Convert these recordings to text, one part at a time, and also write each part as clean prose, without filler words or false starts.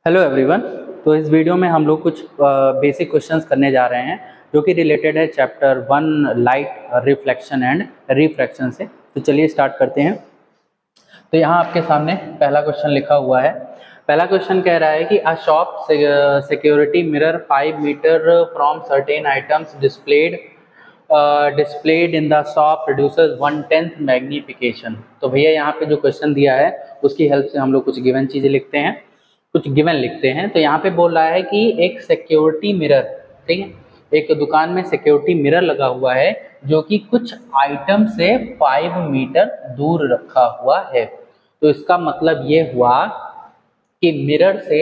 Hello everyone. तो इस video में हम लोग कुछ बेसिक क्वेश्चंस करने जा रहे हैं जो कि रिलेटेड है chapter 1 light reflection and refraction से। तो चलिए स्टार्ट करते हैं। तो यहाँ आपके सामने पहला क्वेश्चन लिखा हुआ है। पहला क्वेश्चन कह रहा है कि a shop security mirror 5 metre from certain items displayed in the shop produces 1/10 magnification. तो भैया यहाँ पे जो क्वेश्चन दिया है उसकी हेल्प से हम लोग कुछ गिवन चीजें लिखते हैं, कुछ गिवन लिखते हैं। तो यहाँ पे बोल रहा है कि एक सिक्योरिटी मिरर, ठीक है, एक दुकान में सिक्योरिटी मिरर लगा हुआ है जो कि कुछ आइटम से 5 मीटर दूर रखा हुआ है। तो इसका मतलब ये हुआ कि मिरर से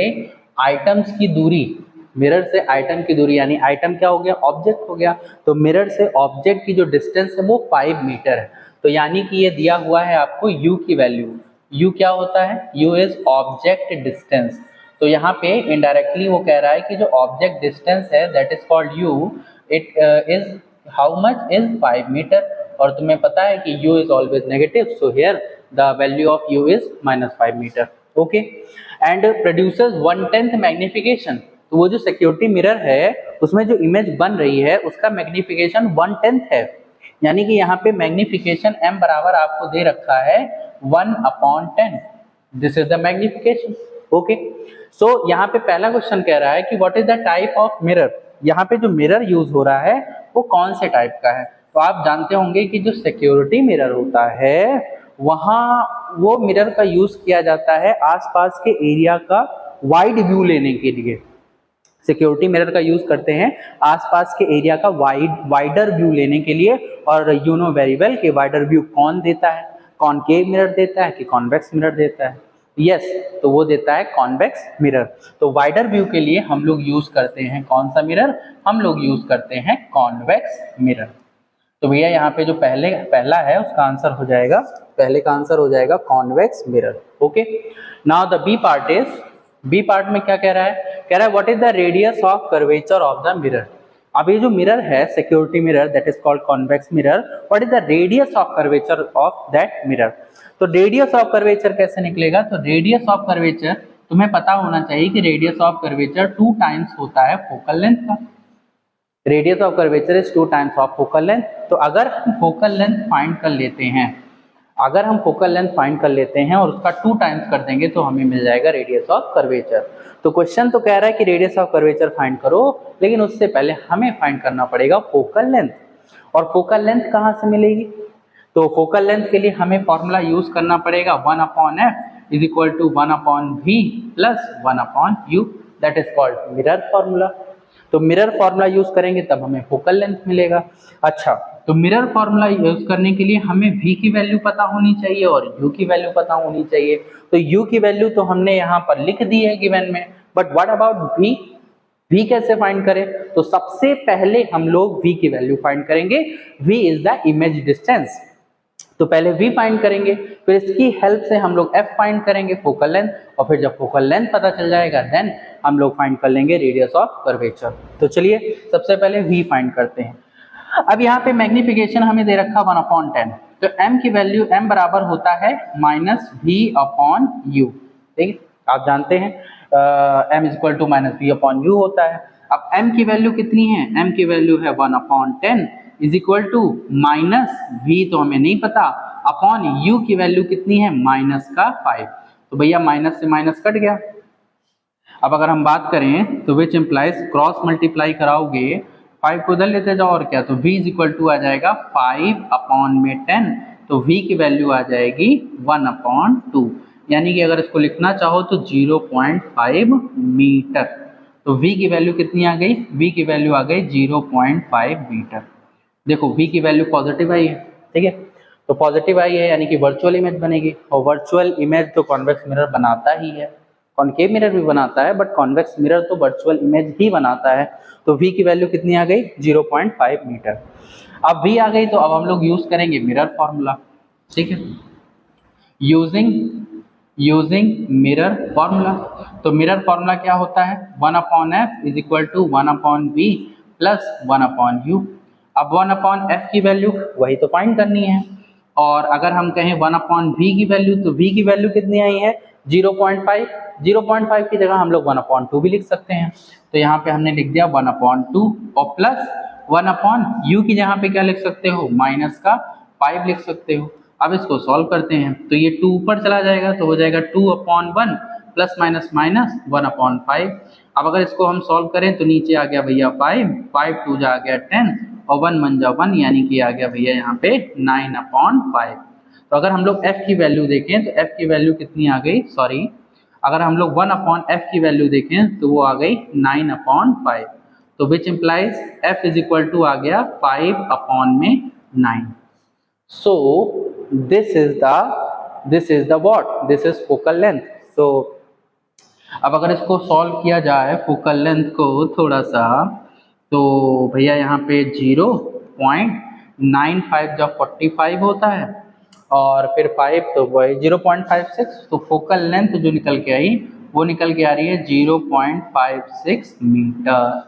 आइटम्स की दूरी, मिरर से आइटम की दूरी यानी आइटम क्या हो गया, ऑब्जेक्ट हो गया। तो मिरर से ऑब्जेक्ट की जो डिस्टेंस है वो 5 मीटर है। तो यानी कि ये दिया हुआ है आपको u की वैल्यू। u क्या होता है, u इज ऑब्जेक्ट डिस्टेंस। तो यहाँ पे इनडायरेक्टली वो कह रहा है कि जो ऑब्जेक्ट डिस्टेंस है that is called u, it is how much, is 5 metre. और तुम्हें पता है कि u is always negative, so here the value of u is -5 metre. Okay, and producers 1/10 magnification. तो वो जो सिक्योरिटी मिरर है उसमें जो इमेज बन रही है उसका मैग्नीफिकेशन 1/10 है। यानी कि यहाँ पे मैग्नीफिकेशन m बराबर आपको दे रखा है 1/10। This is the magnification. Okay, so यहाँ पे पहला क्वेश्चन कह रहा है कि what is the type of mirror. यहाँ पे जो मिरर यूज हो रहा है वो कौन से टाइप का है। तो आप जानते होंगे कि जो सिक्योरिटी मिरर होता है वहाँ वो मिरर का यूज किया जाता है आसपास के एरिया का वाइड व्यू लेने के लिए। सिक्योरिटी मिरर का यूज करते हैं आसपास के एरिया का वाइडर व्यू लेने के लिए। और यू नो वेरी वेल कि वाइडर व्यू कौन देता है, कॉनकेव मिरर देता है कि कॉन्वेक्स मिरर देता है। यस, तो वो देता है कॉन्वेक्स मिरर। तो वाइडर व्यू के लिए हम लोग यूज करते हैं कौन सा मिरर, हम लोग यूज करते हैं कॉन्वेक्स मिरर। तो भैया यहाँ पे जो पहला है उसका आंसर हो जाएगा, पहले का आंसर हो जाएगा convex mirror. Okay, now the B part is, B part में क्या कह रहा है, कह रहा है what is the radius of curvature of the mirror. अब ये जो मिरर है security mirror that is called convex mirror, what is the radius of curvature of that mirror. तो रेडियस ऑफ कर्वेचर कैसे निकलेगा, तो रेडियस ऑफ कर्वेचर तुम्हें पता होना चाहिए कि रेडियस ऑफ कर्वेचर 2 टाइम्स होता है फोकल लेंथ का। Radius of curvature is 2 times of focal length. तो अगर हम फोकल लेंथ फाइंड कर लेते हैं, अगर हम फोकल लेंथ फाइंड कर लेते हैं और उसका 2 टाइम्स कर देंगे तो हमें मिल जाएगा रेडियस ऑफ कर्वेचर। तो क्वेश्चन तो कह रहा है कि रेडियस ऑफ कर्वेचर फाइंड करो, लेकिन उससे पहले हमें फाइंड करना पड़ेगा फोकल लेंथ। और फोकल लेंथ कहाँ से मिलेगी, तो फोकल लेंथ के लिए हमें फॉर्मूला यूज करना पड़ेगा 1/f is equal to 1/v plus 1/u, that is called mirror formula. तो मिरर फॉर्मूला यूज करेंगे तब हमें फोकल लेंथ मिलेगा। अच्छा, तो मिरर फॉर्मूला यूज करने के लिए हमें v की वैल्यू पता होनी चाहिए और u की वैल्यू पता होनी चाहिए। तो u की वैल्यू तो हमने यहाँ पर लिख दी है गिवन में, but what about v, v कैसे फाइंड करें। तो सबसे पहले हम लोग v की वैल्यू फाइंड करेंगे। v is the image distance, तो पहले v फाइंड करेंगे, फिर इसकी हेल्प से हम लोग f फाइंड करेंगे फोकल लेंथ, और फिर जब फोकल लेंथ पता चल जाएगा देन हम लोग फाइंड कर लेंगे रेडियस ऑफ कर्वेचर। तो चलिए सबसे पहले v फाइंड करते हैं। अब यहाँ पे मैग्नीफिकेशन हमें दे रखा 1/10, तो m की वैल्यू m बराबर होता है -v/u। ठीक है, आप जानते हैं m is equal to -v/u होता है। अब m की वैल्यू कितनी है, m की वैल्यू है 1/10 इज इक्वल टू -v तो हमें नहीं पता, अपॉन u की वैल्यू कितनी है -5। तो भैया माइनस से माइनस कट गया। अब अगर हम बात करें तो विच इम्प्लाइज क्रॉस मल्टीप्लाई कराओगे 5 को उधर लेते जाओ और क्या, तो v इज इक्वल टू आ जाएगा 5/10, तो v की वैल्यू आ जाएगी 1/2। यानी कि अगर इसको लिखना चाहो तो 0.5 मीटर। तो v की वैल्यू कितनी आ गई, v की वैल्यू आ गई 0.5 मीटर। देखो v की वैल्यू पॉजिटिव आई है, ठीक है, तो पॉजिटिव आई है यानी कि वर्चुअल इमेज बनेगी, और वर्चुअल इमेज तो कॉन्वेक्स मिरर बनाता ही है। कॉनकेव मिरर भी बनाता है बट कॉन्वेक्स मिरर तो वर्चुअल इमेज ही बनाता है। तो v की वैल्यू कितनी आ गई 0.5 मीटर। अब v आ गई तो अब हम लोग यूज करेंगे मिरर फॉर्मूला। ठीक है, यूजिंग मिरर फॉर्मूला। तो मिरर फॉर्मूला क्या होता है, 1/f is equal to 1/v plus 1/u। अब 1/f की वैल्यू वही तो फाइंड करनी है, और अगर हम कहें 1/v की वैल्यू, तो v की वैल्यू कितनी आई है 0.5 की जगह हम लोग 1/2 भी लिख सकते हैं। तो यहाँ पे हमने लिख दिया 1/2 और प्लस 1/u की जगह पे क्या लिख सकते हो, माइनस का 5 लिख सकते हो। अब इसको सॉल्व करते हैं तो ये 2 ऊपर चला जाएगा तो हो जाएगा 2/1 प्लस माइनस माइनस 1/5। अब अगर इसको हम सॉल्व करें तो नीचे आ गया भैया 5 2 जा आ गया 10 और 1 1 जा 1 यानी कि आ गया भैया यहाँ पे 9/5। तो अगर हम लोग f की वैल्यू देखें तो f की वैल्यू कितनी आ गई, सॉरी अगर हम लोग 1/f की वैल्यू देखें तो वो आ गई 9/5। तो which implies f is equal to आ गया 5/9। So this is the what, this is focal length. सो अब अगर इसको सॉल्व किया जाए फोकल लेंथ को थोड़ा सा, तो भैया यहाँ पे 0.95 जब 45 होता है और फिर 5 तो वही 0.56, तो फोकल लेंथ जो निकल के आई वो निकल के आ रही है 0.56 मीटर,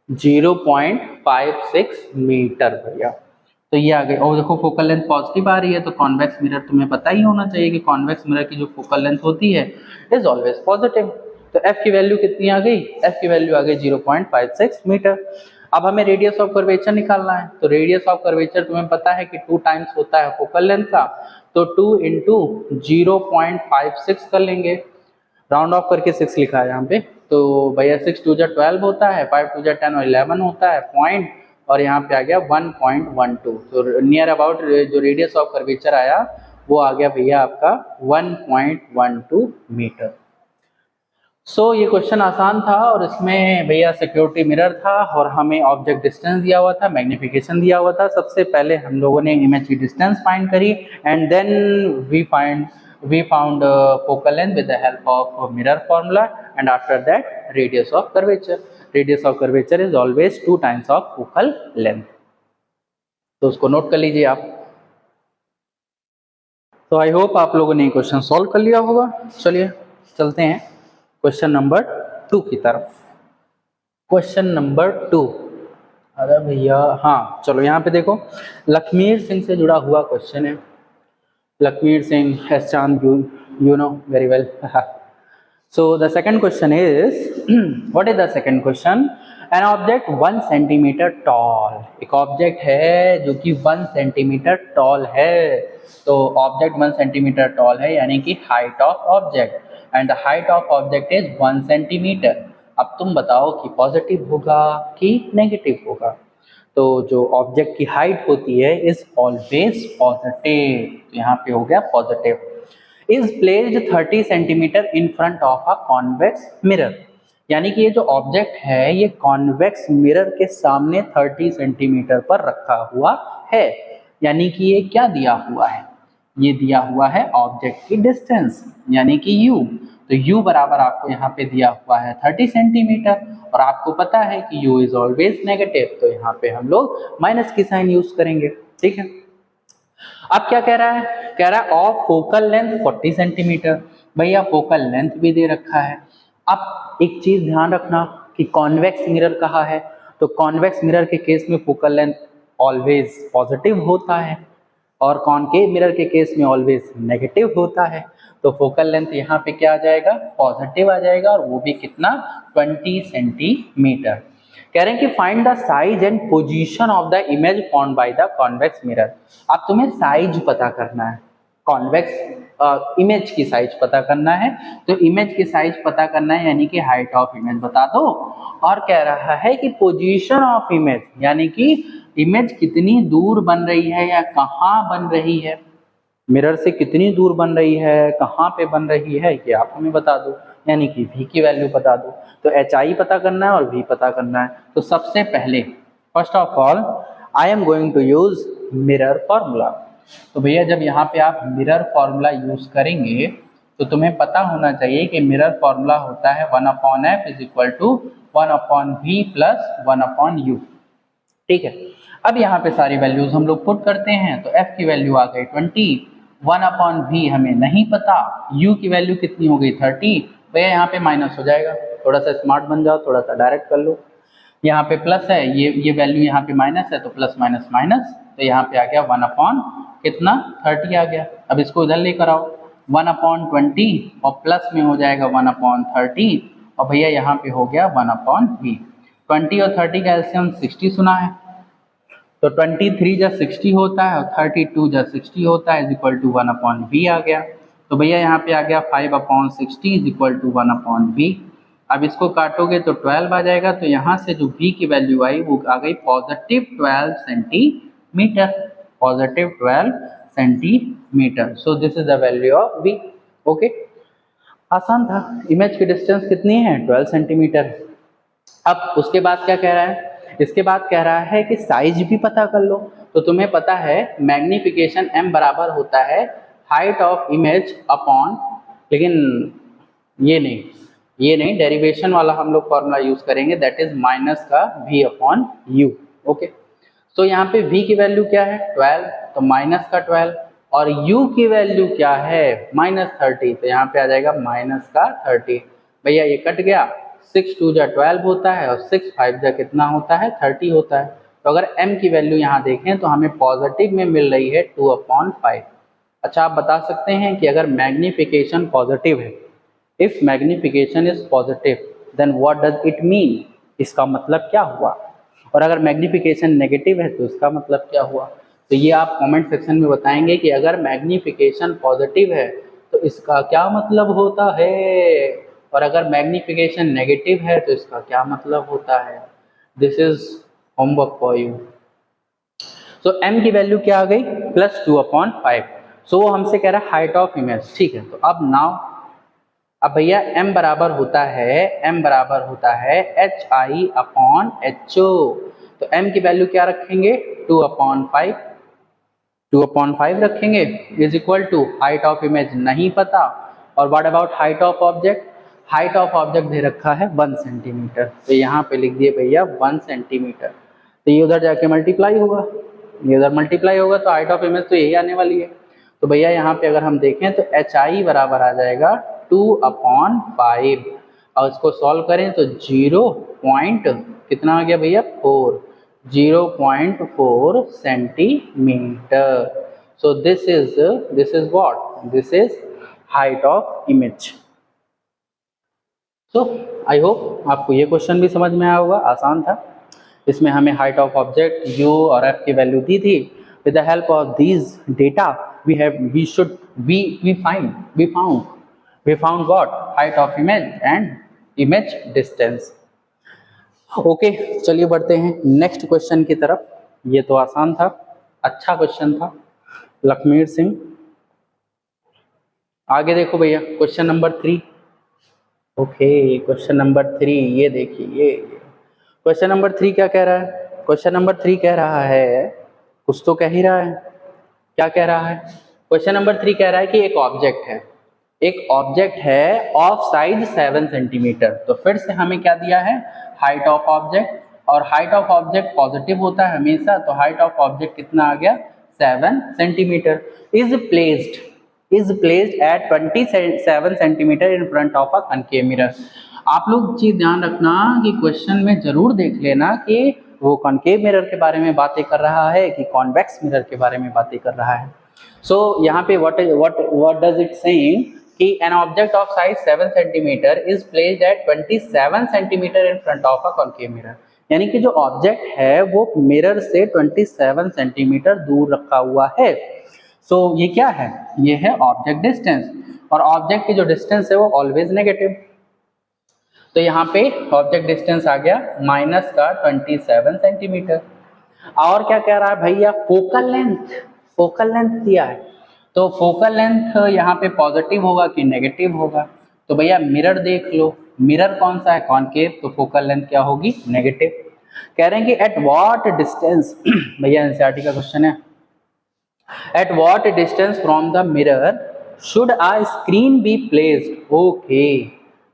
0.56 मीटर भैया। तो ये आ गई। और देखो फोकल लेंथ पॉजिटिव आ रही है तो कॉन्वेक्स मिरर तुम्हें पता ही होना चाहिए कि कॉन्वेक्स मिरर की जो फोकल लेंथ होती है इज ऑलवेज पॉजिटिव। तो f की वैल्यू कितनी आ गई, f की वैल्यू आ गई 0.56 मीटर। अब हमें रेडियस ऑफ कर्वेचर निकालना है। तो रेडियस ऑफ कर्वेचर तुम्हें पता है कि 2 टाइम्स होता है फोकल लेंथ का, तो 2 इंटू 0.56 कर लेंगे, राउंड ऑफ करके 6 लिखा है यहाँ पे। तो भैया 6 2 जा 12 होता है, 5 2 जा 10 और 11 होता है पॉइंट, और यहाँ पे आ गया 1.12। तो नियर अबाउट जो रेडियस ऑफ कर्वेचर आया वो आ गया भैया आपका 1.12 मीटर। सो ये क्वेश्चन आसान था और इसमें भैया सिक्योरिटी मिरर था और हमें ऑब्जेक्ट डिस्टेंस दिया हुआ था, मैग्निफिकेशन दिया हुआ था। सबसे पहले हम लोगों ने इमेज की डिस्टेंस फाइंड करी and then we found focal length with the help of mirror formula, and after that radius of curvature. Radius of curvature is always 2 times of focal length. तो उसको नोट कर लीजिए आप। तो I hope आप लोगों ने क्वेश्चन सॉल्व कर लिया होगा। चलिए चलते हैं क्वेश्चन नंबर 2 की तरफ। क्वेश्चन नंबर 2, अरे भैया हाँ चलो यहाँ पे देखो, लखमीर सिंह से जुड़ा हुआ क्वेश्चन है। Lakshmir Singh, S. Chand, you know very well. So the second question is, what is the second question? An object 1 centimeter tall, एक ऑब्जेक्ट है जो कि 1 सेंटीमीटर टॉल है। तो ऑब्जेक्ट 1 सेंटीमीटर टॉल है यानी कि height of object, and the height of object is 1 centimetre. अब तुम बताओ कि पॉजिटिव होगा कि नेगेटिव होगा। तो जो ऑब्जेक्ट की हाइट होती है इज ऑलवेज पॉजिटिव, यहाँ पे हो गया positive. Is placed 30 centimetre in front of a convex mirror, यानी कि ये जो ऑब्जेक्ट है ये कॉन्वेक्स मिरर के सामने 30 सेंटीमीटर पर रखा हुआ है। यानी कि ये क्या दिया हुआ है, ये दिया हुआ है ऑब्जेक्ट की डिस्टेंस यानी कि u। तो u बराबर आपको यहाँ पे दिया हुआ है 30 सेंटीमीटर, और आपको पता है कि u इज ऑलवेज नेगेटिव, तो यहाँ पे हम लोग माइनस की साइन यूज करेंगे। ठीक है, अब क्या कह रहा है, कह रहा है ऑफ फोकल लेंथ 40 सेंटीमीटर। भैया फोकल लेंथ भी दे रखा है। अब एक चीज ध्यान रखना कि कॉन्वेक्स मिरर कहा है, तो कॉन्वेक्स मिरर के केस में फोकल लेंथ ऑलवेज पॉजिटिव होता है और कॉनकेव मिरर के केस में ऑलवेज नेगेटिव होता है। तो फोकल लेंथ यहाँ पे क्या आ जाएगा, पॉजिटिव आ जाएगा, और वो भी कितना, 20 सेंटीमीटर। कह रहे हैं कि find the size and position of the image formed by the convex mirror. अब तुम्हें साइज पता करना है, कॉन्वेक्स इमेज की साइज पता करना है। तो इमेज की साइज पता करना है यानी कि हाइट ऑफ इमेज बता दो, और कह रहा है कि पोजीशन ऑफ इमेज यानी कि इमेज कितनी दूर बन रही है या कहाँ बन रही है, मिरर से कितनी दूर बन रही है, कहाँ पे बन रही है, ये आप हमें बता दो, यानी कि v की वैल्यू बता दो। तो hi पता करना है और v पता करना है। तो सबसे पहले first of all I am going to use mirror formula. तो भैया जब यहाँ पे आप मिरर फॉर्मूला यूज करेंगे तो तुम्हें पता होना चाहिए कि मिरर फॉर्मूला होता है 1/f is equal to 1/v plus 1/u। ठीक है, अब यहाँ पे सारी वैल्यूज हम लोग पुट करते हैं। तो f की वैल्यू आ गई 20, 1/v हमें नहीं पता, u की वैल्यू कितनी हो गई 30। भैया यहाँ पे माइनस हो जाएगा, थोड़ा सा स्मार्ट बन जाओ, थोड़ा सा डायरेक्ट कर लो। यहाँ पे प्लस है, ये वैल्यू यहाँ पे माइनस है, तो प्लस माइनस माइनस, तो यहाँ पे आ गया 1/ कितना 30 आ गया। अब इसको इधर लेकर आओ, 1/20 और प्लस में हो जाएगा 1/30 और भैया यहाँ पे हो गया 1/v। 20 और 30 का एलसीएम 60 सुना है, तो 23 जा 60 होता है और 32 जा 60 होता है, इज इक्वल टू 1/v आ गया। तो भैया यहाँ पे आ गया 5/60 इज इक्वल टू 1/v। अब इसको काटोगे तो 12 आ जाएगा, तो यहाँ से जो v की वैल्यू आई वो आ गई positive 12 centimetre, positive 12 centimetre. So this is the value of v। Okay, आसान था। इमेज की डिस्टेंस कितनी है? 12 सेंटीमीटर। अब उसके बाद क्या कह रहा है? इसके बाद कह रहा है कि साइज भी पता कर लो। तो तुम्हें पता है मैग्निफिकेशन m बराबर होता है हाइट ऑफ इमेज अपॉन, लेकिन ये नहीं, डेरिवेशन वाला हम लोग फॉर्मूला यूज करेंगे, दैट इज माइनस का v अपॉन u। ओके, तो यहाँ पे v की वैल्यू क्या है? 12, तो माइनस का 12, और u की वैल्यू क्या है? -30, तो यहाँ पे आ जाएगा माइनस का 30। भैया ये कट गया, 6 2 जा 12 होता है और 6 5 जा कितना होता है? 30 होता है। तो अगर m की वैल्यू यहाँ देखें तो हमें पॉजिटिव में मिल रही है 2/5। अच्छा, आप बता सकते हैं कि अगर मैग्निफिकेशन पॉजिटिव है, if magnification is positive then what does it mean? इसका मतलब क्या हुआ? और अगर मैग्निफिकेशन नेगेटिव है तो इसका मतलब क्या हुआ? तो ये आप कमेंट सेक्शन में बताएंगे कि अगर मैग्निफिकेशन पॉजिटिव है तो इसका क्या मतलब होता है, और अगर मैग्निफिकेशन नेगेटिव है तो इसका क्या मतलब होता है। This is homework for you. So m की वैल्यू क्या आ गई? +2/5। सो वो हमसे कह रहा है हाइट ऑफ इमेज। ठीक है, तो अब नाउ, अब भैया m बराबर होता है HI/HO। तो m की वैल्यू क्या रखेंगे? 2/5 रखेंगे, is equal to height of image नहीं पता, और what about height of object? Height of object दे रखा है 1 सेंटीमीटर, तो यहाँ पे लिख दिए भैया 1 सेंटीमीटर। तो ये उधर जाके मल्टीप्लाई होगा, ये उधर मल्टीप्लाई होगा, तो हाइट ऑफ इमेज तो यही आने वाली है। तो भैया यहाँ पे अगर हम देखें तो HI बराबर आ जाएगा 2/5, और इसको सॉल्व करें तो 0. कितना आ गया भैया? 4, 0.4 centimetre. So this is what? This is height of image. So I hope आपको ये क्वेश्चन भी समझ में आया होगा, आसान था। इसमें हमें हाइट ऑफ ऑब्जेक्ट u और f की वैल्यू दी थी। With the help of these data we found what? Height of image and image distance. Okay, चलिए बढ़ते हैं नेक्स्ट क्वेश्चन की तरफ। ये तो आसान था, अच्छा क्वेश्चन था, लखमीर सिंह। आगे देखो भैया, question number 3। Okay, question number 3, ये देखिए, ये क्वेश्चन नंबर 3 क्या कह रहा है? क्वेश्चन नंबर 3 कह रहा है, कुछ तो कह ही रहा है, क्या कह रहा है? क्वेश्चन नंबर 3 कह रहा है कि एक ऑब्जेक्ट है ऑफ साइज 7 सेंटीमीटर। तो फिर से हमें क्या दिया है? हाइट ऑफ ऑब्जेक्ट, और हाइट ऑफ ऑब्जेक्ट पॉजिटिव होता है हमेशा, तो हाइट ऑफ ऑब्जेक्ट कितना आ गया? 7 centimetre. Is placed at 27 centimetre in front of a concave mirror. आप लोग चीज ध्यान रखना कि क्वेश्चन में जरूर देख लेना कि वो कॉनकेव मिरर के बारे में बातें कर रहा है कि कॉन्वेक्स मिरर के बारे में बातें कर रहा है। सो यहाँ पे what does it saying कि an object of size 7 centimeter is placed at 27 centimeter in front of a concave mirror। यानी कि जो ऑब्जेक्ट है वो मिरर से 27 सेंटीमीटर दूर रखा हुआ है। सो ये क्या है? ये है ऑब्जेक्ट डिस्टेंस, और ऑब्जेक्ट की जो डिस्टेंस है वो ऑलवेज नेगेटिव। तो यहाँ पे ऑब्जेक्ट डिस्टेंस आ गया माइनस का 27 सेंटीमीटर। और क्या कह रहा है भैया? फोकल लेंथ दिया है, तो फोकल लेंथ यहाँ पे पॉजिटिव होगा कि नेगेटिव होगा? तो भैया मिरर देख लो, मिरर कौन सा है? कॉनकेव, तो फोकल लेंथ क्या होगी? नेगेटिव। कह रहे हैं कि एट व्हाट डिस्टेंस, भैया एनसीईआरटी का क्वेश्चन है, at what distance from the mirror should a screen be placed.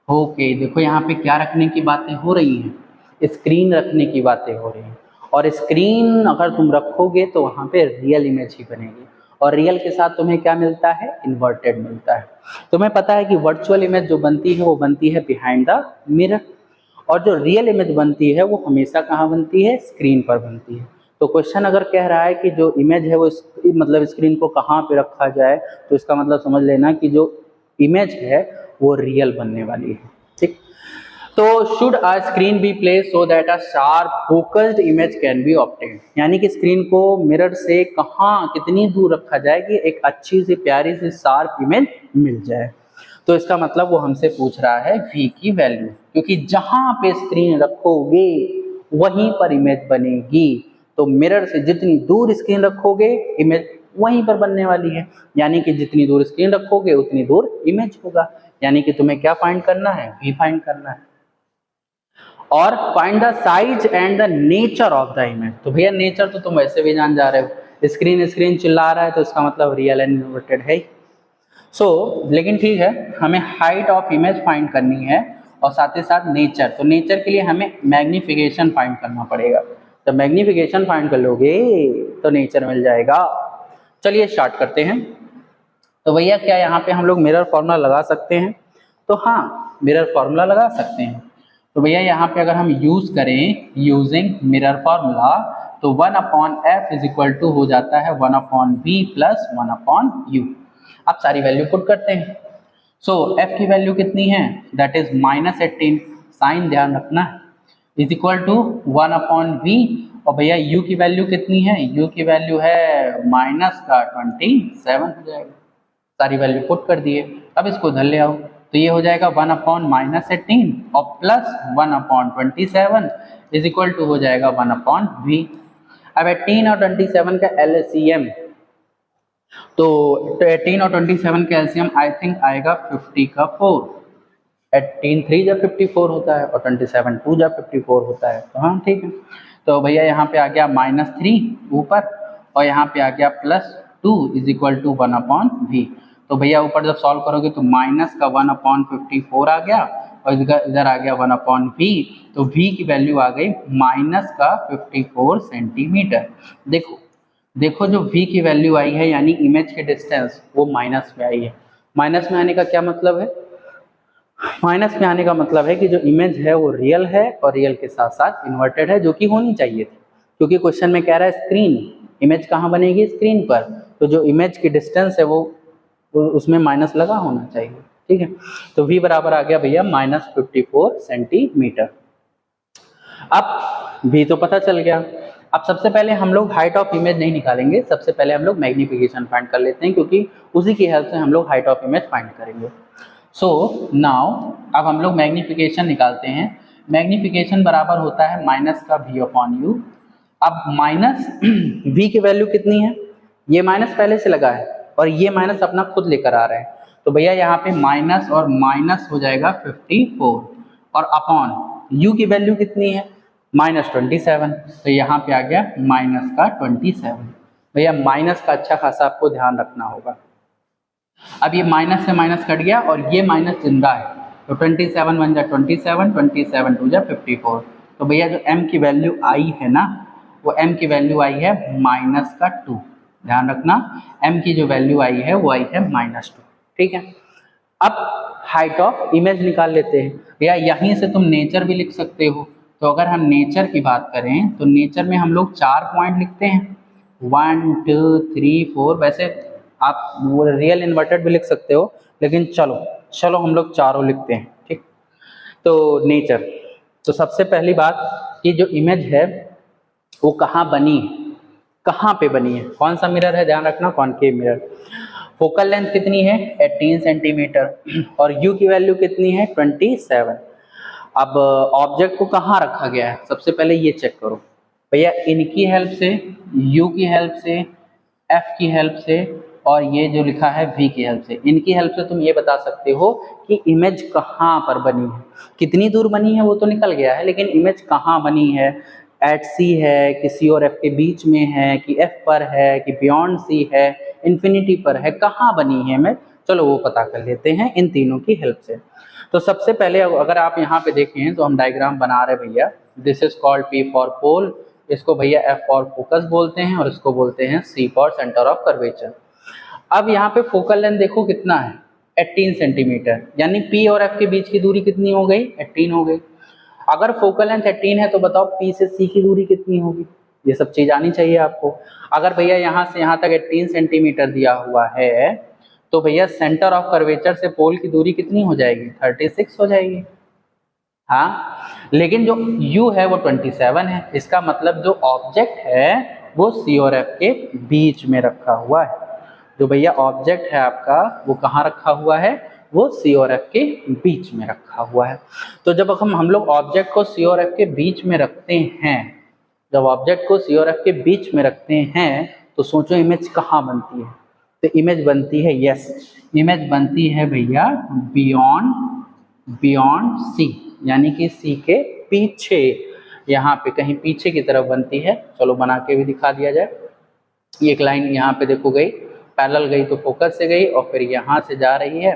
Okay, देखो यहाँ पे क्या रखने की बातें हो रही हैं? स्क्रीन रखने की बातें हो रही हैं, और स्क्रीन अगर तुम रखोगे तो वहाँ पे रियल इमेज ही बनेगी, और रियल के साथ तुम्हें क्या मिलता है? इन्वर्टेड मिलता है। तुम्हें पता है कि वर्चुअल इमेज जो बनती है वो बनती है बिहाइंड द मिरर, और जो रियल इमेज बनती है वो हमेशा कहाँ बनती है? स्क्रीन पर बनती है। तो क्वेश्चन अगर कह रहा है कि जो इमेज है वो मतलब स्क्रीन को कहाँ पे रखा जाए, तो इसका मतलब समझ लेना कि जो इमेज है वो रियल बनने वाली है। ठीक, तो should a screen be place so that a sharp focused image can be obtained, यानी कि स्क्रीन को मिरर से कहाँ कितनी दूर रखा जाए कि एक अच्छी सी प्यारी सी शार्प इमेज मिल जाए। तो इसका मतलब वो हमसे पूछ रहा है v की वैल्यू, क्योंकि जहां पे स्क्रीन रखोगे वहीं पर इमेज बनेगी। तो मिरर से जितनी दूर स्क्रीन रखोगे इमेज वहीं पर बनने वाली है, यानी कि जितनी दूर स्क्रीन रखोगे उतनी दूर इमेज होगा। यानी कि तुम्हें क्या फाइंड करना है, v फाइंड करना है। और find the size and the nature of the image. तो भैया नेचर तो तुम वैसे भी जान जा रहे हो, स्क्रीन स्क्रीन चिल्ला रहा है तो इसका मतलब रियल एंड इन्वर्टेड है। लेकिन ठीक है, हमें हाइट ऑफ इमेज फाइंड करनी है और साथ ही साथ नेचर। तो नेचर के लिए हमें मैग्निफिकेशन फाइंड करना पड़ेगा। जब मैग्निफिकेशन फाइंड कर लोगे तो नेचर मिल जाएगा। चलिए स्टार्ट करते हैं। तो भैया क्या यहाँ पे हम लोग मिरर फॉर्मूला लगा सकते हैं? तो हाँ, मिरर फॉर्मूला लगा सकते हैं। तो भैया यहाँ पे अगर हम यूज करें यूजिंग मिरर फॉर्मूला, तो 1/f इज इक्वल टू हो जाता है 1/v प्लस 1/u। आप सारी वैल्यू पुट करते हैं। f की वैल्यू कितनी है, दैट इज -18, साइन ध्यान रखना, इज इक्वल टू 1/v। और भैया u की वैल्यू कितनी है, u की वैल्यू है -27 हो जाएगा। सारी वैल्यू पुट कर दिए, अब इसको उधर ले आओ, तो ये हो जाएगा 1/-18 और प्लस 1/27 इज इक्वल टू हो जाएगा 1/v। अब 18 और 27 का एलसीएम, तो 18 और 27 का एलसीएम आई थिंक आएगा 50 का 4। 18 3 जब 54 होता है और 27 2 जब 54 होता है, तो हाँ ठीक है। तो भैया यहाँ पे आ गया -3 ऊपर और यहाँ पे आ गया +2 इज इक्वल टू 1/v। तो भैया ऊपर जब सॉल्व करोगे तो माइनस का 1/54 आ गया और इधर आ गया 1/v। तो v की वैल्यू आ गई -54 सेंटीमीटर। देखो जो v की वैल्यू आई है यानी इमेज के डिस्टेंस वो माइनस में आई है। माइनस में आने का क्या मतलब है, माइनस में आने का मतलब है कि जो इमेज है वो रियल है और रियल के साथ साथ इन्वर्टेड है, जो कि होनी चाहिए थी, क्योंकि क्वेश्चन में कह रहा है स्क्रीन, इमेज कहाँ बनेगी, स्क्रीन पर। तो जो इमेज की डिस्टेंस है वो उसमें माइनस लगा होना चाहिए। ठीक है, तो v बराबर आ गया भैया -54 सेंटीमीटर। अब v तो पता चल गया। अब सबसे पहले हम लोग हाइट ऑफ इमेज नहीं निकालेंगे, सबसे पहले हम लोग मैग्निफिकेशन फाइंड कर लेते हैं, क्योंकि उसी की हेल्प से हम लोग हाइट ऑफ इमेज फाइंड करेंगे। सो नाउ अब हम लोग मैग्निफिकेशन निकालते हैं। मैग्निफिकेशन बराबर होता है माइनस का v/u। अब माइनस v की वैल्यू कितनी है, ये माइनस पहले से लगा है और ये माइनस अपना खुद लेकर आ रहे हैं, तो भैया यहाँ पे माइनस और माइनस हो जाएगा 54 और अपॉन u की वैल्यू कितनी है -27, तो यहाँ पे आ गया माइनस का 27। भैया माइनस का अच्छा खासा आपको ध्यान रखना होगा। अब ये माइनस से माइनस कट गया और ये माइनस जिंदा है, तो 27 बन जाए 27, 27 2 जा 54। तो भैया जो m की वैल्यू आई है ना, वो m की वैल्यू आई है -2। ध्यान रखना, m की जो वैल्यू आई है वो आई है -2। ठीक है, अब हाइट ऑफ इमेज निकाल लेते हैं। भैया यहीं से तुम नेचर भी लिख सकते हो। तो अगर हम नेचर की बात करें तो नेचर में हम लोग 4 पॉइंट लिखते हैं, 1 2 3 4। वैसे आप वो रियल इन्वर्टेड भी लिख सकते हो, लेकिन चलो हम लोग चारों लिखते हैं। ठीक, तो नेचर, तो सबसे पहली बात कि जो इमेज है वो कहाँ बनी है, कहाँ पे बनी है, कौन सा मिरर है, ध्यान रखना कॉनकेव मिरर। फोकल लेंथ कितनी है 18 सेंटीमीटर और u की वैल्यू कितनी है 27। अब ऑब्जेक्ट को कहाँ रखा गया है, सबसे पहले ये चेक करो भैया, इनकी हेल्प से, u की हेल्प से, f की हेल्प से और ये जो लिखा है v की हेल्प से, इनकी हेल्प से तुम ये बता सकते हो कि इमेज कहाँ पर बनी है। कितनी दूर बनी है वो तो निकल गया है, लेकिन इमेज कहाँ बनी है, एट सी है कि सी और एफ के बीच में है कि एफ पर है कि बियॉन्ड सी है, इन्फिनिटी पर है, कहाँ बनी है इमेज, चलो वो पता कर लेते हैं इन तीनों की हेल्प से। तो सबसे पहले अगर आप यहाँ पे देखें तो हम डायग्राम बना रहे भैया, this is called P for pole, इसको भैया F फॉर फोकस बोलते हैं और इसको बोलते हैं C for centre of curvature. अब यहाँ पे फोकल लेंथ देखो कितना है 18 सेंटीमीटर, यानी P और F के बीच की दूरी कितनी हो गई 18 हो गई। अगर फोकल लेंथ 18 है तो बताओ P से C की दूरी कितनी होगी, ये सब चीज आनी चाहिए आपको। अगर भैया यहाँ से यहाँ तक 18 सेंटीमीटर दिया हुआ है तो भैया सेंटर ऑफ कर्वेचर से पोल की दूरी कितनी हो जाएगी? 36 हो जाएगी। हाँ, लेकिन जो u है वो 27 है। इसका मतलब जो ऑब्जेक्ट है वो C और F के बीच में रखा हुआ है। जो भैया ऑब्जेक्ट है आपका वो कहाँ रखा हुआ है? वो C और F के बीच में रखा हुआ है। तो जब हम लोग ऑब्जेक्ट को C और F के बीच में रखते हैं, जब ऑब्जेक्ट को C और F के बीच में रखते हैं तो सोचो इमेज कहाँ बनती है? तो इमेज बनती है, यस, इमेज बनती है भैया बियॉन्ड C, यानी कि C के पीछे, यहाँ पे कहीं पीछे की तरफ बनती है। चलो बना के भी दिखा दिया जाए। एक लाइन यहाँ पे देखो गई, पैरेलल गई तो फोकस से गई और फिर यहाँ से जा रही है,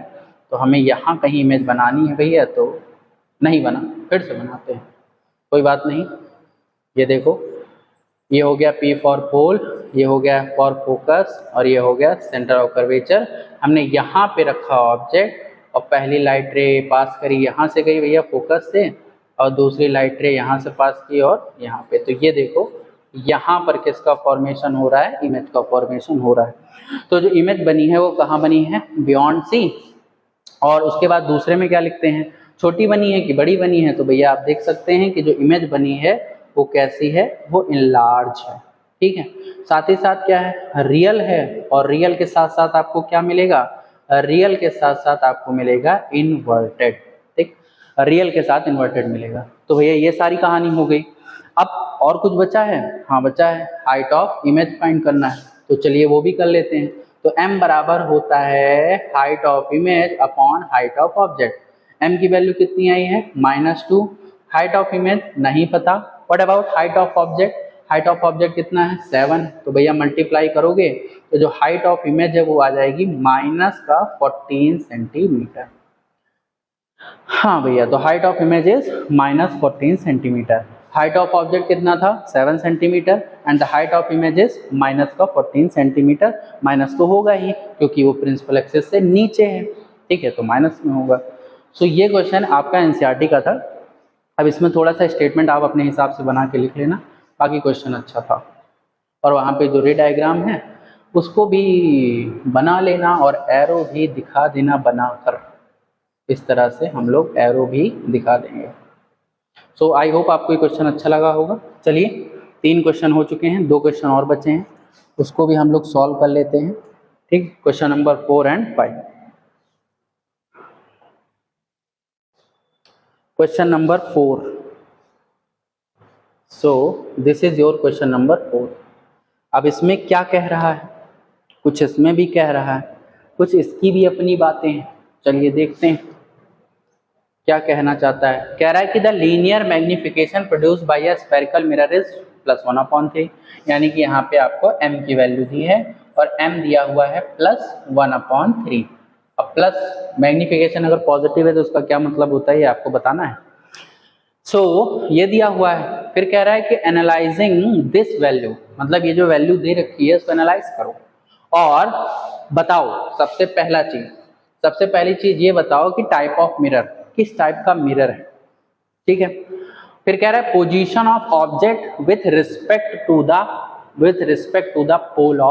तो हमें यहाँ कहीं इमेज बनानी है भैया, तो नहीं बना, फिर से बनाते हैं, कोई बात नहीं। ये देखो, ये हो गया P फॉर पोल, ये हो गया फॉर फोकस और ये हो गया सेंटर ऑफ कर्वेचर। हमने यहाँ पे रखा ऑब्जेक्ट और पहली लाइट रे पास करी, यहाँ से गई भैया फोकस से, और दूसरी लाइट रे यहाँ से पास की और यहाँ पे। तो ये देखो यहाँ पर किसका फॉर्मेशन हो रहा है? इमेज का फॉर्मेशन हो रहा है। तो जो इमेज बनी है वो कहाँ बनी है? Beyond C। और उसके बाद दूसरे में क्या लिखते हैं? छोटी बनी है कि बड़ी बनी है? तो भैया आप देख सकते हैं कि जो इमेज बनी है वो कैसी है? वो इनलार्ज है, ठीक है। साथ ही साथ क्या है? रियल है, और रियल के साथ साथ आपको क्या मिलेगा? रियल के साथ साथ आपको मिलेगा इन्वर्टेड, ठीक, रियल के साथ इन्वर्टेड मिलेगा। तो भैया ये सारी कहानी हो गई। अब और कुछ बचा है? हाँ बचा है, हाइट ऑफ इमेज फाइंड करना है, तो चलिए वो भी कर लेते हैं। तो m बराबर होता है height of image upon height of object. m की वैल्यू कितनी आई है? -2। हाइट ऑफ इमेज नहीं पता। What about height of object? Height of object कितना है? 7। तो भैया मल्टीप्लाई करोगे तो जो हाइट ऑफ इमेज है वो आ जाएगी -14 सेंटीमीटर। हाँ भैया, तो height of image is -14 centimetre. Height of object कितना था? 7 centimetre and the height of image is -14 centimetre. Minus तो होगा ही क्योंकि वो प्रिंसिपल एक्सिस से नीचे है, ठीक है, तो माइनस में होगा। सो ये क्वेश्चन आपका एनसीईआरटी का था। अब इसमें थोड़ा सा स्टेटमेंट आप अपने हिसाब से बना के लिख लेना, बाकी क्वेश्चन अच्छा था। और वहाँ पे जो रे डायग्राम है उसको भी बना लेना और एरो भी दिखा देना बनाकर, इस तरह से हम लोग एरो भी दिखा देंगे। सो आई होप आपको ये क्वेश्चन अच्छा लगा होगा। चलिए 3 क्वेश्चन हो चुके हैं, 2 क्वेश्चन और बचे हैं, उसको भी हम लोग सॉल्व कर लेते हैं, ठीक। Question number 4 and 5। Question number 4। So this is your question number 4। अब इसमें क्या कह रहा है? कुछ इसमें भी कह रहा है, कुछ इसकी भी अपनी बातें हैं। चलिए देखते हैं क्या कहना चाहता है। कह रहा है कि the linear magnification produce by a spherical mirror is +1/3, यानी कि यहाँ पे आपको m की वैल्यू दी है और m दिया हुआ है +1/3। अब प्लस मैग्निफिकेशन अगर पॉजिटिव है तो उसका क्या मतलब होता है ये आपको बताना है। सो ये दिया हुआ है, फिर कह रहा है कि एनालाइजिंग दिस वैल्यू, मतलब ये जो वैल्यू दे रखी है उसको एनालाइज करो और बताओ। सबसे पहली चीज ये बताओ कि टाइप ऑफ मिरर, किस टाइप का मिरर है, ठीक है। फिर कह रहा है position of object with respect to the pole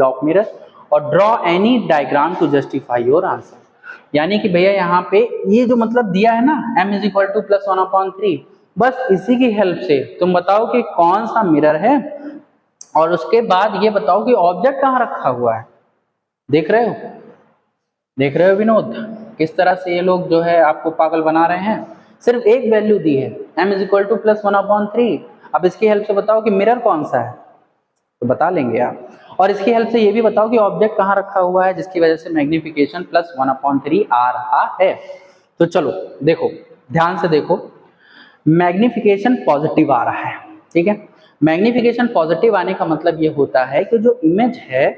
of mirror, और draw any diagram to justify your answer. यानी कि भैया यहाँ पे ये जो मतलब दिया है ना m = +1/3, बस इसी की हेल्प से तुम बताओ कि कौन सा मिरर है और उसके बाद ये बताओ कि ऑब्जेक्ट कहाँ रखा हुआ है। देख रहे हो विनोद, किस तरह से ये लोग जो है आपको पागल बना रहे हैं। सिर्फ एक वैल्यू दी है m = +1/3। अब इसकी हेल्प से बताओ कि मिरर कौन सा है, तो बता लेंगे आप। और इसकी हेल्प से ये भी बताओ कि ऑब्जेक्ट कहाँ रखा हुआ है जिसकी वजह से मैग्निफिकेशन +1/3 आ रहा है। तो चलो देखो, ध्यान से देखो, मैग्निफिकेशन पॉजिटिव आ रहा है, ठीक है। मैग्निफिकेशन पॉजिटिव आने का मतलब ये होता है कि जो इमेज है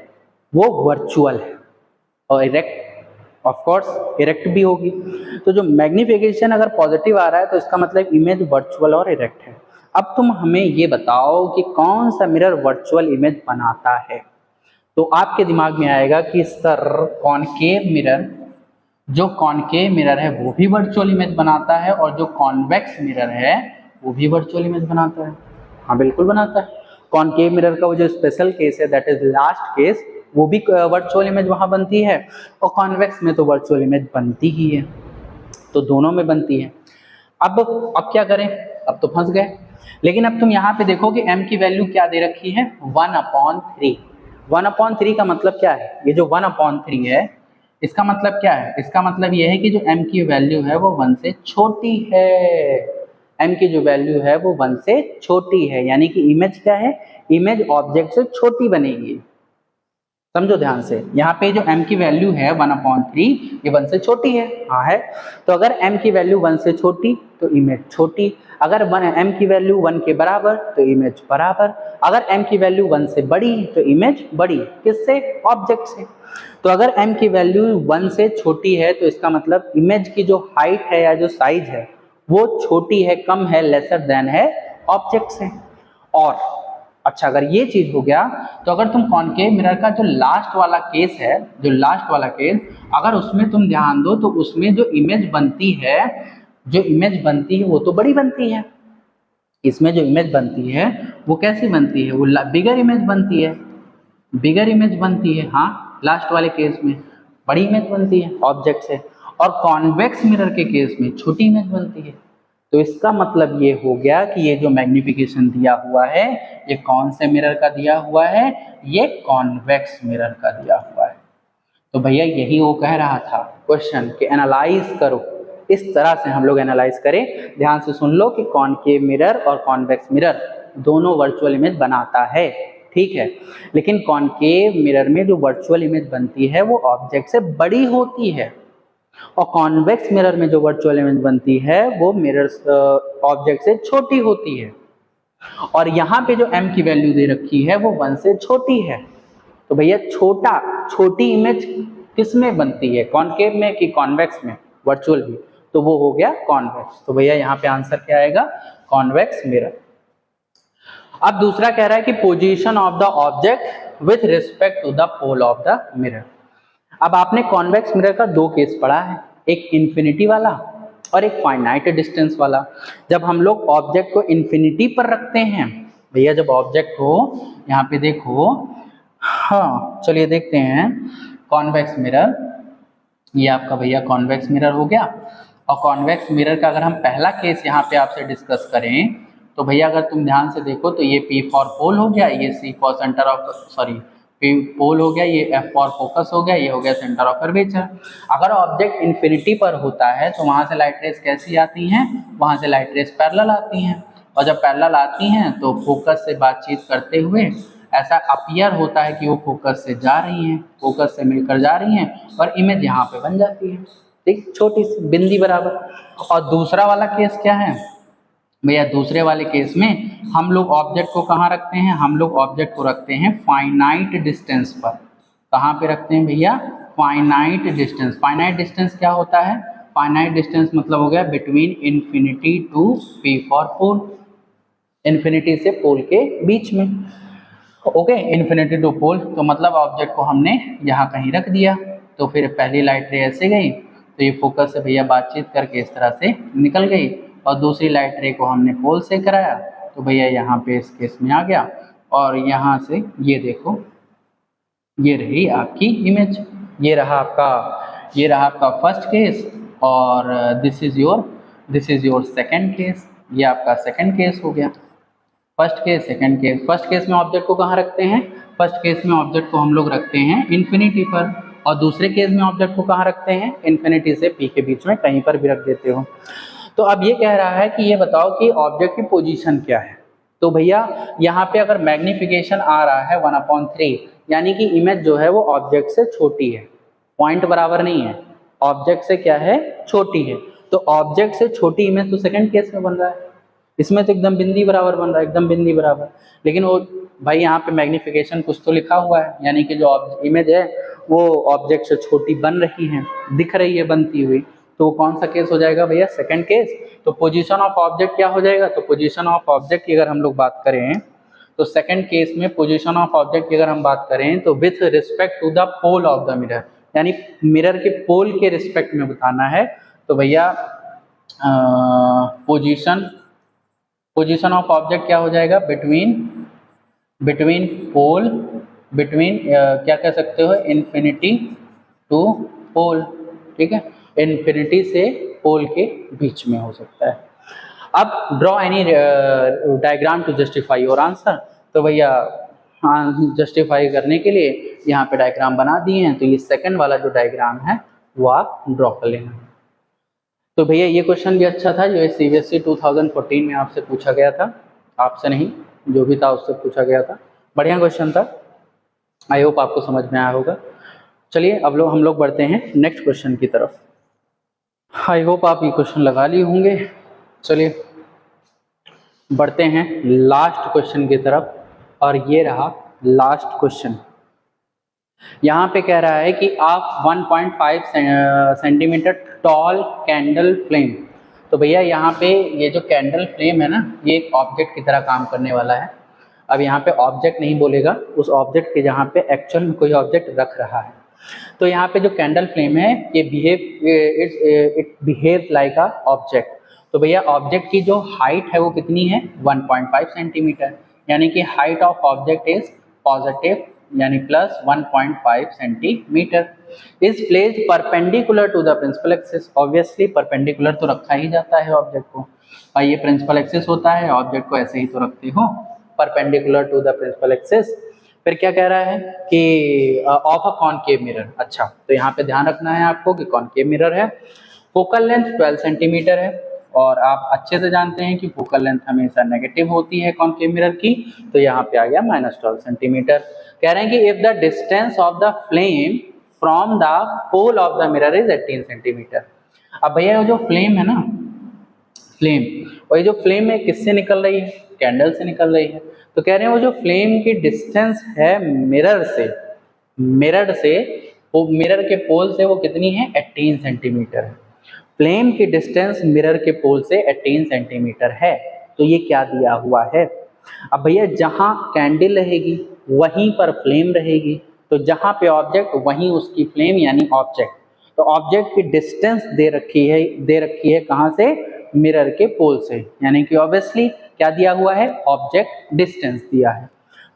वो वर्चुअल है और इरेक्ट, ऑफ कोर्स इरेक्ट भी होगी। तो जो मैग्निफिकेशन अगर पॉजिटिव आ रहा है तो इसका मतलब इमेज वर्चुअल और इरेक्ट है। अब तुम हमें ये बताओ कि कौन सा मिरर वर्चुअल इमेज बनाता है। तो आपके दिमाग में आएगा कि सर कॉनकेव मिरर, जो कॉनकेव मिरर है वो भी वर्चुअल इमेज बनाता है और जो कॉन्वेक्स मिरर है वो भी वर्चुअल इमेज बनाता है। हाँ बिल्कुल बनाता है। कॉनकेव मिरर का वो जो स्पेशल केस है, दैट इज लास्ट केस, वो भी वर्चुअल इमेज वहां बनती है, और कॉन्वेक्स में तो वर्चुअल इमेज बनती ही है, तो दोनों में बनती है। अब क्या करें, अब तो फंस गए। लेकिन अब तुम यहाँ पे देखो कि m की वैल्यू क्या दे रखी है, 1/3। 1/3 का मतलब क्या है, ये जो 1/3 है इसका मतलब क्या है, इसका मतलब ये है कि जो m की वैल्यू है वो 1 से छोटी है। m की जो वैल्यू है वो 1 से छोटी है, यानी कि इमेज क्या है, इमेज ऑब्जेक्ट से छोटी बनेगी। समझो ध्यान से, यहाँ पे जो m की वैल्यू है 1/3, ये 1 से छोटी है, हाँ है। तो अगर m की वैल्यू 1 से छोटी तो इमेज छोटी, अगर m की वैल्यू 1 के बराबर तो इमेज बराबर, अगर m की वैल्यू 1 से बड़ी तो इमेज बड़ी। किससे, ऑब्जेक्ट से। तो अगर m की वैल्यू 1 से छोटी है तो इसका मतलब इमेज की जो हाइट है या जो साइज है वो छोटी है, कम है, लेसर देन है ऑब्जेक्ट से। और अच्छा, अगर ये चीज हो गया तो अगर तुम कॉनकेव मिरर का जो लास्ट वाला केस है, जो लास्ट वाला केस, अगर उसमें तुम ध्यान दो तो उसमें जो इमेज बनती है, जो इमेज बनती है वो तो बड़ी बनती है। इसमें जो इमेज बनती है वो कैसी बनती है, वो बिगर इमेज बनती है, बिगर इमेज बनती है। हाँ, लास्ट वाले केस में बड़ी इमेज बनती है ऑब्जेक्ट से, और कॉन्वेक्स मिरर के केस में छोटी इमेज बनती है। तो इसका मतलब ये हो गया कि ये जो मैग्निफिकेशन दिया हुआ है ये कौन से मिरर का दिया हुआ है, ये कॉन्वेक्स मिरर का दिया हुआ है। तो भैया यही वो कह रहा था क्वेश्चन कि एनालाइज करो, इस तरह से हम लोग एनालाइज करें। ध्यान से सुन लो कि कॉनकेव मिरर और कॉन्वेक्स मिरर दोनों वर्चुअल इमेज बनाता है, ठीक है। लेकिन कॉनकेव मिरर में जो वर्चुअल इमेज बनती है वो ऑब्जेक्ट से बड़ी होती है, और कॉन्वेक्स मिरर में जो वर्चुअल इमेज बनती है वो मिरर ऑब्जेक्ट से छोटी होती है। और यहाँ पे जो m की वैल्यू दे रखी है वो 1 से छोटी है। तो भैया छोटी इमेज किस में बनती है, कॉनकेव में कि कॉन्वेक्स में, वर्चुअल भी, तो वो हो गया कॉन्वेक्स। तो भैया यहाँ पे आंसर क्या आएगा, कॉन्वेक्स मिरर। अब दूसरा कह रहा है कि position of the object with respect to the pole of the mirror. अब आपने कॉन्वेक्स मिरर का दो केस पढ़ा है, एक इन्फिनिटी वाला और एक फाइनाइट डिस्टेंस वाला। जब हम लोग ऑब्जेक्ट को इन्फिनिटी पर रखते हैं, भैया जब ऑब्जेक्ट को यहाँ पे देखो, हाँ चलिए देखते हैं कॉन्वेक्स मिरर, ये आपका भैया कॉन्वेक्स मिरर हो गया। और कॉन्वेक्स मिरर का अगर हम पहला केस यहाँ पे आपसे डिस्कस करें तो भैया अगर तुम ध्यान से देखो तो ये P फॉर पोल हो गया, ये C for centre of, sorry P पोल हो गया, ये F फॉर फोकस हो गया, ये हो गया सेंटर ऑफ कर्वेचर। अगर ऑब्जेक्ट इन्फिनिटी पर होता है तो वहाँ से लाइट रेस कैसी आती हैं, वहाँ से लाइट रेस पैरेलल आती हैं, और जब पैरेलल आती हैं तो फोकस से बातचीत करते हुए ऐसा अपीयर होता है कि वो फोकस से जा रही हैं, फोकस से मिलकर जा रही हैं, और इमेज यहाँ पे बन जाती है, ठीक, छोटी सी बिंदी बराबर। और दूसरा वाला केस क्या है भैया, दूसरे वाले केस में हम लोग ऑब्जेक्ट को कहाँ रखते हैं, हम लोग ऑब्जेक्ट को रखते हैं फाइनाइट डिस्टेंस पर। कहाँ पे रखते हैं भैया, फाइनाइट डिस्टेंस। फाइनाइट डिस्टेंस क्या होता है, फाइनाइट डिस्टेंस मतलब हो गया between infinity to P for pole, infinity से पोल के बीच में, ओके, इन्फिनिटी टू पोल। तो मतलब ऑब्जेक्ट को हमने यहाँ कहीं रख दिया, तो फिर पहली लाइट रे ऐसे गई तो ये फोकस से भैया बातचीत करके इस तरह से निकल गई, और दूसरी लाइट रे को हमने पोल से कराया तो भैया यहाँ पे इस केस में आ गया, और यहाँ से ये देखो ये रही आपकी इमेज, ये रहा आपका फर्स्ट केस, और this is your second case, ये आपका सेकंड केस हो गया। First case, second case. First case में ऑब्जेक्ट को कहाँ रखते हैं, फर्स्ट केस में ऑब्जेक्ट को हम लोग रखते हैं इन्फिनिटी पर, और दूसरे केस में ऑब्जेक्ट को कहाँ रखते हैं, इन्फिनिटी से P के बीच में कहीं पर भी रख देते हो। तो अब ये कह रहा है कि ये बताओ कि ऑब्जेक्ट की पोजीशन क्या है। तो भैया यहाँ पे अगर मैग्निफिकेशन आ रहा है 1/3, यानी कि इमेज जो है वो ऑब्जेक्ट से छोटी है, पॉइंट बराबर नहीं है, ऑब्जेक्ट से क्या है, छोटी है। तो ऑब्जेक्ट से छोटी इमेज तो सेकंड केस में बन रहा है, इसमें तो एकदम बिंदी बराबर बन रहा है, एकदम बिंदी बराबर। लेकिन वो भाई यहाँ पे मैग्निफिकेशन कुछ तो लिखा हुआ है, यानी कि जो इमेज है वो ऑब्जेक्ट से छोटी बन रही है, दिख रही है बनती हुई, तो कौन सा केस हो जाएगा भैया, सेकंड केस। तो पोजीशन ऑफ ऑब्जेक्ट क्या हो जाएगा, तो पोजीशन ऑफ ऑब्जेक्ट की अगर हम लोग बात करें तो सेकंड केस में पोजीशन ऑफ ऑब्जेक्ट की अगर हम बात करें तो with respect to the pole of the mirror, यानी मिरर के पोल के रिस्पेक्ट में बताना है। तो भैया पोजीशन पोजीशन ऑफ ऑब्जेक्ट क्या हो जाएगा, बिटवीन पोल, क्या कह सकते हो, इन्फिनिटी टू पोल, ठीक है, इन्फिनिटी से पोल के बीच में हो सकता है। अब draw any diagram to justify your answer, तो भैया हाँ जस्टिफाई करने के लिए यहाँ पे डायग्राम बना दिए हैं, तो ये सेकंड वाला जो डायग्राम है वो आप ड्रॉ कर लेना। तो भैया ये क्वेश्चन भी अच्छा था, जो CBSE 2014 में आपसे पूछा गया था, आपसे नहीं जो भी था उससे पूछा गया था, बढ़िया क्वेश्चन था, आई होप आपको समझ में आया होगा। चलिए अब हम लोग बढ़ते हैं नेक्स्ट क्वेश्चन की तरफ। आई होप आप ये क्वेश्चन लगा लिए होंगे। चलिए बढ़ते हैं लास्ट क्वेश्चन की तरफ, और ये रहा लास्ट क्वेश्चन। यहाँ पे कह रहा है कि आप 1.5 सेंटीमीटर टॉल कैंडल फ्लेम, तो भैया यहाँ पे ये जो कैंडल फ्लेम है ना, ये एक ऑब्जेक्ट की तरह काम करने वाला है। अब यहाँ पे ऑब्जेक्ट नहीं बोलेगा, उस ऑब्जेक्ट के जहाँ पे एक्चुअल में कोई ऑब्जेक्ट रख रहा है। तो यहाँ पे जो कैंडल फ्लेम है ये it behave like a object. तो भैया ऑब्जेक्ट की जो हाइट है वो कितनी है, 1.5 सेंटीमीटर, यानी कि height of object is positive यानी plus 1.5 centimetre. Is placed perpendicular to the principal axis, obviously perpendicular तो रखा ही जाता है ऑब्जेक्ट को, और ये प्रिंसिपल एक्सिस होता है, ऑब्जेक्ट को ऐसे ही तो रखते हो perpendicular to the principal axis. फिर क्या कह रहा है कि ऑफ अ कॉनकेव मिरर। अच्छा, तो यहाँ पे ध्यान रखना है आपको कि कॉनकेव मिरर है, फोकल लेंथ 12 सेंटीमीटर है, और आप अच्छे से जानते हैं कि फोकल लेंथ हमेशा नेगेटिव होती है कॉनकेव मिरर की, तो यहाँ पे आ गया -12 सेंटीमीटर। कह रहे हैं कि if the distance of the flame from the pole of the mirror is 18 centimetre. अब भैया जो फ्लेम है ना, फ्लेम, और ये जो फ्लेम है किससे निकल रही है, कैंडल से निकल रही है। तो कह रहे हैं वो जो फ्लेम की डिस्टेंस है मिरर से वो मिरर के पोल से वो कितनी है, 18 सेंटीमीटर है। फ्लेम की डिस्टेंस मिरर के पोल से 18 सेंटीमीटर है। तो ये क्या दिया हुआ है, अब भैया जहां कैंडल रहेगी वहीं पर फ्लेम रहेगी, तो जहां पे ऑब्जेक्ट वहीं उसकी फ्लेम यानी ऑब्जेक्ट। तो ऑब्जेक्ट की डिस्टेंस दे रखी है कहां से, मिरर के पोल से, यानी कि ऑब्वियसली क्या दिया हुआ है, ऑब्जेक्ट डिस्टेंस दिया है।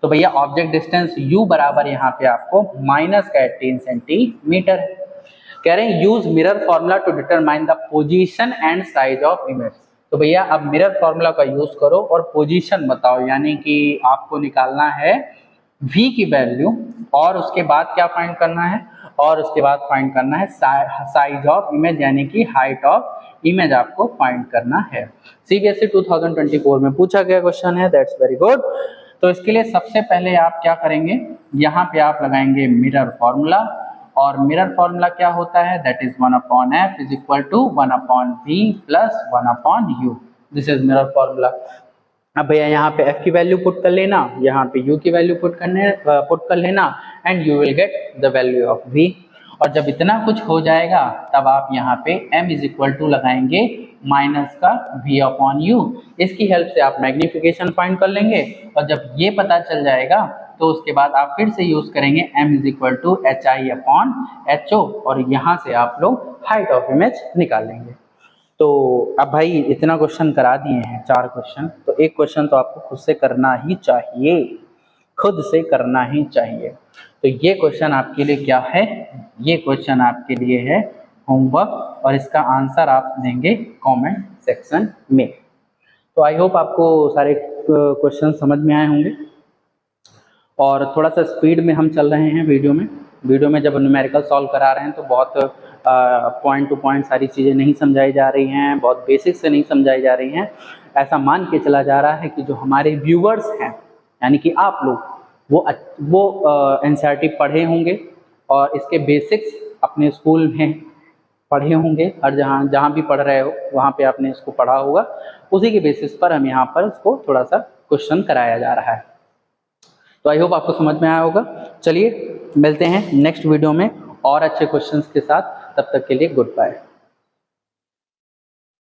तो भैया ऑब्जेक्ट डिस्टेंस u बराबर यहाँ पे आपको -18 सेंटीमीटर। कह रहे हैं use mirror formula to determine the position and size of image. तो भैया अब मिरर फॉर्मूला का यूज करो और पोजीशन बताओ, यानी कि आपको निकालना है v की वैल्यू, और उसके बाद क्या फाइंड करना है, और उसके बाद फाइंड करना है साइज ऑफ इमेज, यानी कि हाइट ऑफ इमेज आपको फाइंड करना है। CBSE 2024 में पूछा गया क्वेश्चन है, दैट्स वेरी गुड। तो इसके लिए सबसे पहले आप क्या करेंगे, यहाँ पे आप लगाएंगे मिरर फॉर्मूला, और मिरर फॉर्मूला क्या होता है, that is 1/f is equal to 1/v plus 1/u। This is mirror formula. अब भैया यहाँ पे f की वैल्यू पुट कर लेना, यहाँ पे u की वैल्यू पुट कर लेना, and you will get the value of v। और जब इतना कुछ हो जाएगा तब आप यहाँ पे m इज इक्वल टू लगाएंगे माइनस का v/u। इसकी हेल्प से आप मैग्निफिकेशन फाइंड कर लेंगे, और जब ये पता चल जाएगा तो उसके बाद आप फिर से यूज करेंगे m is equal to hi/ho, और यहाँ से आप लोग हाइट ऑफ इमेज निकाल लेंगे। तो अब भाई इतना क्वेश्चन करा दिए हैं, 4 क्वेश्चन, तो एक क्वेश्चन तो आपको खुद से करना ही चाहिए, खुद से करना ही चाहिए। तो ये क्वेश्चन आपके लिए क्या है, ये क्वेश्चन आपके लिए है होमवर्क, और इसका आंसर आप देंगे कमेंट सेक्शन में। तो आई होप आपको सारे क्वेश्चन समझ में आए होंगे, और थोड़ा सा स्पीड में हम चल रहे हैं वीडियो में जब न्यूमेरिकल सॉल्व करा रहे हैं तो बहुत पॉइंट टू पॉइंट सारी चीज़ें नहीं समझाई जा रही हैं, बहुत बेसिक से नहीं समझाई जा रही हैं। ऐसा मान के चला जा रहा है कि जो हमारे व्यूवर्स हैं, यानी कि आप लोग वो NCERT पढ़े होंगे, और इसके बेसिक्स अपने स्कूल में पढ़े होंगे, और जहाँ भी पढ़ रहे हो वहाँ पे आपने इसको पढ़ा होगा, उसी के बेसिस पर हम यहाँ पर इसको थोड़ा सा क्वेश्चन कराया जा रहा है। तो आई होप आपको समझ में आया होगा। चलिए मिलते हैं नेक्स्ट वीडियो में और अच्छे क्वेश्चंस के साथ, तब तक के लिए गुड बाय।